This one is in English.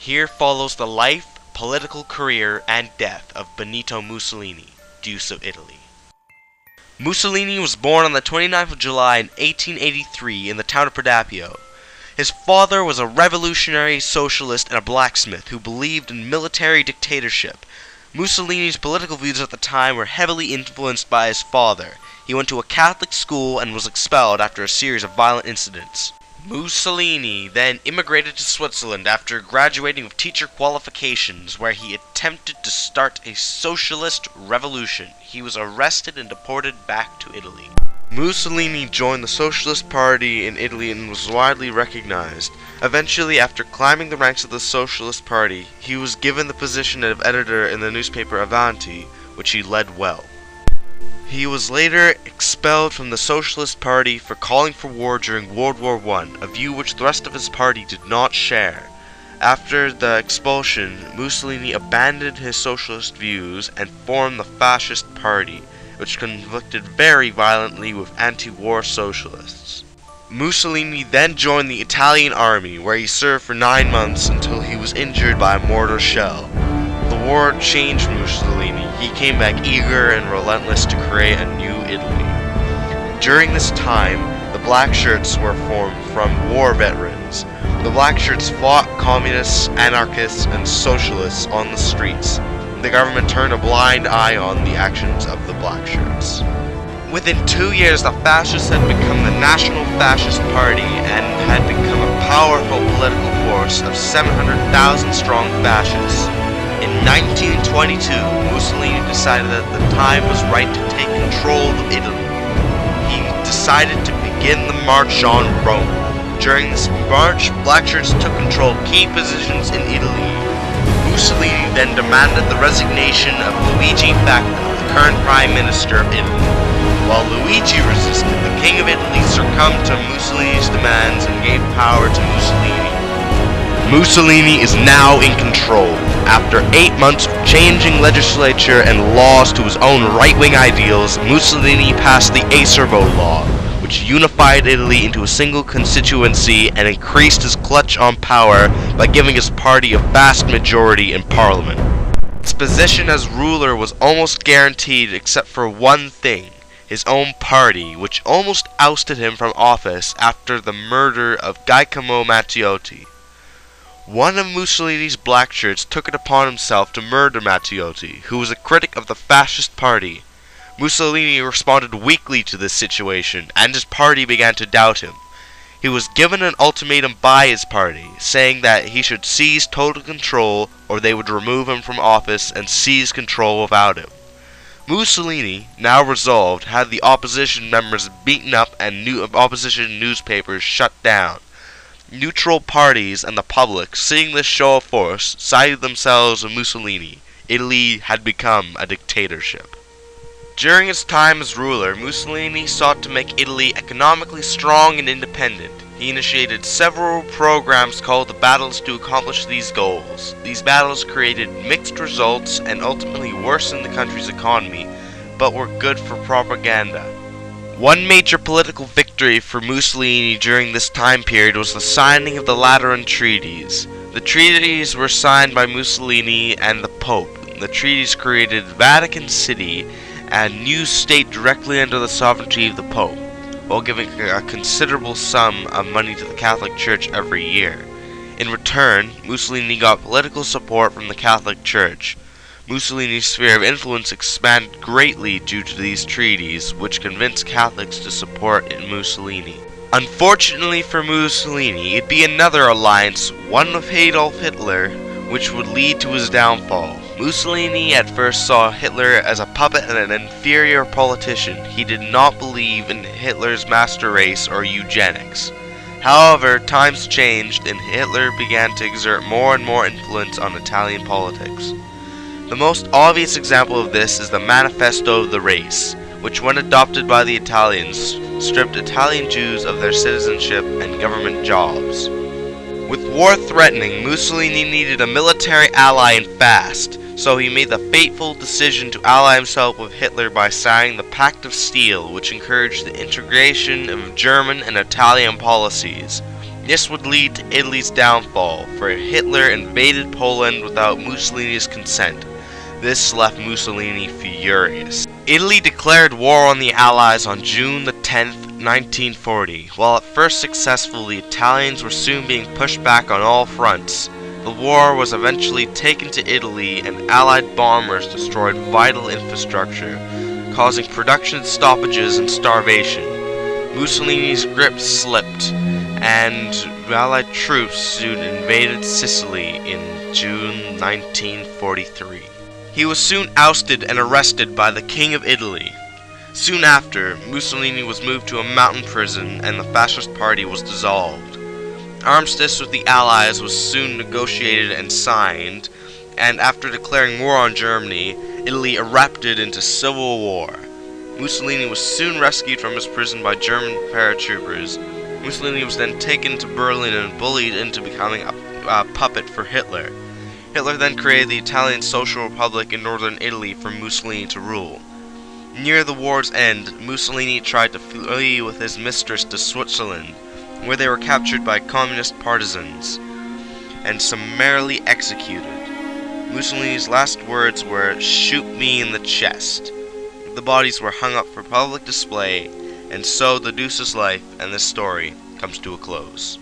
Here follows the life, political career, and death of Benito Mussolini, Deuce of Italy. Mussolini was born on the 29th of July in 1883 in the town of Pradapio. His father was a revolutionary socialist and a blacksmith who believed in military dictatorship. Mussolini's political views at the time were heavily influenced by his father. He went to a Catholic school and was expelled after a series of violent incidents. Mussolini then immigrated to Switzerland after graduating with teacher qualifications, where he attempted to start a socialist revolution. He was arrested and deported back to Italy. Mussolini joined the Socialist Party in Italy and was widely recognized. Eventually, after climbing the ranks of the Socialist Party, he was given the position of editor in the newspaper Avanti, which he led well. He was later expelled from the Socialist Party for calling for war during World War I, a view which the rest of his party did not share. After the expulsion, Mussolini abandoned his socialist views and formed the Fascist Party, which conflicted very violently with anti-war socialists. Mussolini then joined the Italian army, where he served for 9 months until he was injured by a mortar shell. The war changed Mussolini. He came back eager and relentless to create a new Italy. During this time, the Black Shirts were formed from war veterans. The Black Shirts fought communists, anarchists, and socialists on the streets. The government turned a blind eye on the actions of the Black Shirts. Within 2 years, the fascists had become the National Fascist Party and had become a powerful political force of 700,000 strong fascists. In 1922, Mussolini decided that the time was right to take control of Italy. He decided to begin the March on Rome. During this march, Black Shirts took control of key positions in Italy. Mussolini then demanded the resignation of Luigi Facco, the current Prime Minister of Italy. While Luigi resisted, the King of Italy succumbed to Mussolini's demands and gave power to Mussolini. Mussolini is now in control. After 8 months of changing legislature and laws to his own right-wing ideals, Mussolini passed the Acerbo Law, which unified Italy into a single constituency and increased his clutch on power by giving his party a vast majority in parliament. His position as ruler was almost guaranteed except for one thing: his own party, which almost ousted him from office after the murder of Giacomo Matteotti. One of Mussolini's Black Shirts took it upon himself to murder Matteotti, who was a critic of the Fascist Party. Mussolini responded weakly to this situation, and his party began to doubt him. He was given an ultimatum by his party, saying that he should seize total control or they would remove him from office and seize control without him. Mussolini, now resolved, had the opposition members beaten up and opposition newspapers shut down. Neutral parties and the public, seeing this show of force, sided themselves with Mussolini. Italy had become a dictatorship. During his time as ruler, Mussolini sought to make Italy economically strong and independent. He initiated several programs called the battles to accomplish these goals. These battles created mixed results and ultimately worsened the country's economy, but were good for propaganda. One major political victory for Mussolini during this time period was the signing of the Lateran Treaties. The treaties were signed by Mussolini and the Pope. The treaties created Vatican City, a new state directly under the sovereignty of the Pope, while giving a considerable sum of money to the Catholic Church every year. In return, Mussolini got political support from the Catholic Church. Mussolini's sphere of influence expanded greatly due to these treaties, which convinced Catholics to support Mussolini. Unfortunately for Mussolini, it'd be another alliance, one with Adolf Hitler, which would lead to his downfall. Mussolini at first saw Hitler as a puppet and an inferior politician. He did not believe in Hitler's master race or eugenics. However, times changed and Hitler began to exert more and more influence on Italian politics. The most obvious example of this is the Manifesto of the Race, which when adopted by the Italians, stripped Italian Jews of their citizenship and government jobs. With war threatening, Mussolini needed a military ally and fast, so he made the fateful decision to ally himself with Hitler by signing the Pact of Steel, which encouraged the integration of German and Italian policies. This would lead to Italy's downfall, for Hitler invaded Poland without Mussolini's consent. This left Mussolini furious. Italy declared war on the Allies on June the 10th, 1940. While at first successful, the Italians were soon being pushed back on all fronts. The war was eventually taken to Italy, and Allied bombers destroyed vital infrastructure, causing production stoppages and starvation. Mussolini's grip slipped, and Allied troops soon invaded Sicily in June 1943. He was soon ousted and arrested by the King of Italy. Soon after, Mussolini was moved to a mountain prison and the Fascist Party was dissolved. Armistice with the Allies was soon negotiated and signed, and after declaring war on Germany, Italy erupted into civil war. Mussolini was soon rescued from his prison by German paratroopers. Mussolini was then taken to Berlin and bullied into becoming a puppet for Hitler. Hitler then created the Italian Social Republic in northern Italy for Mussolini to rule. Near the war's end, Mussolini tried to flee with his mistress to Switzerland, where they were captured by communist partisans and summarily executed. Mussolini's last words were, "Shoot me in the chest." The bodies were hung up for public display, and so the Deuce's life and this story comes to a close.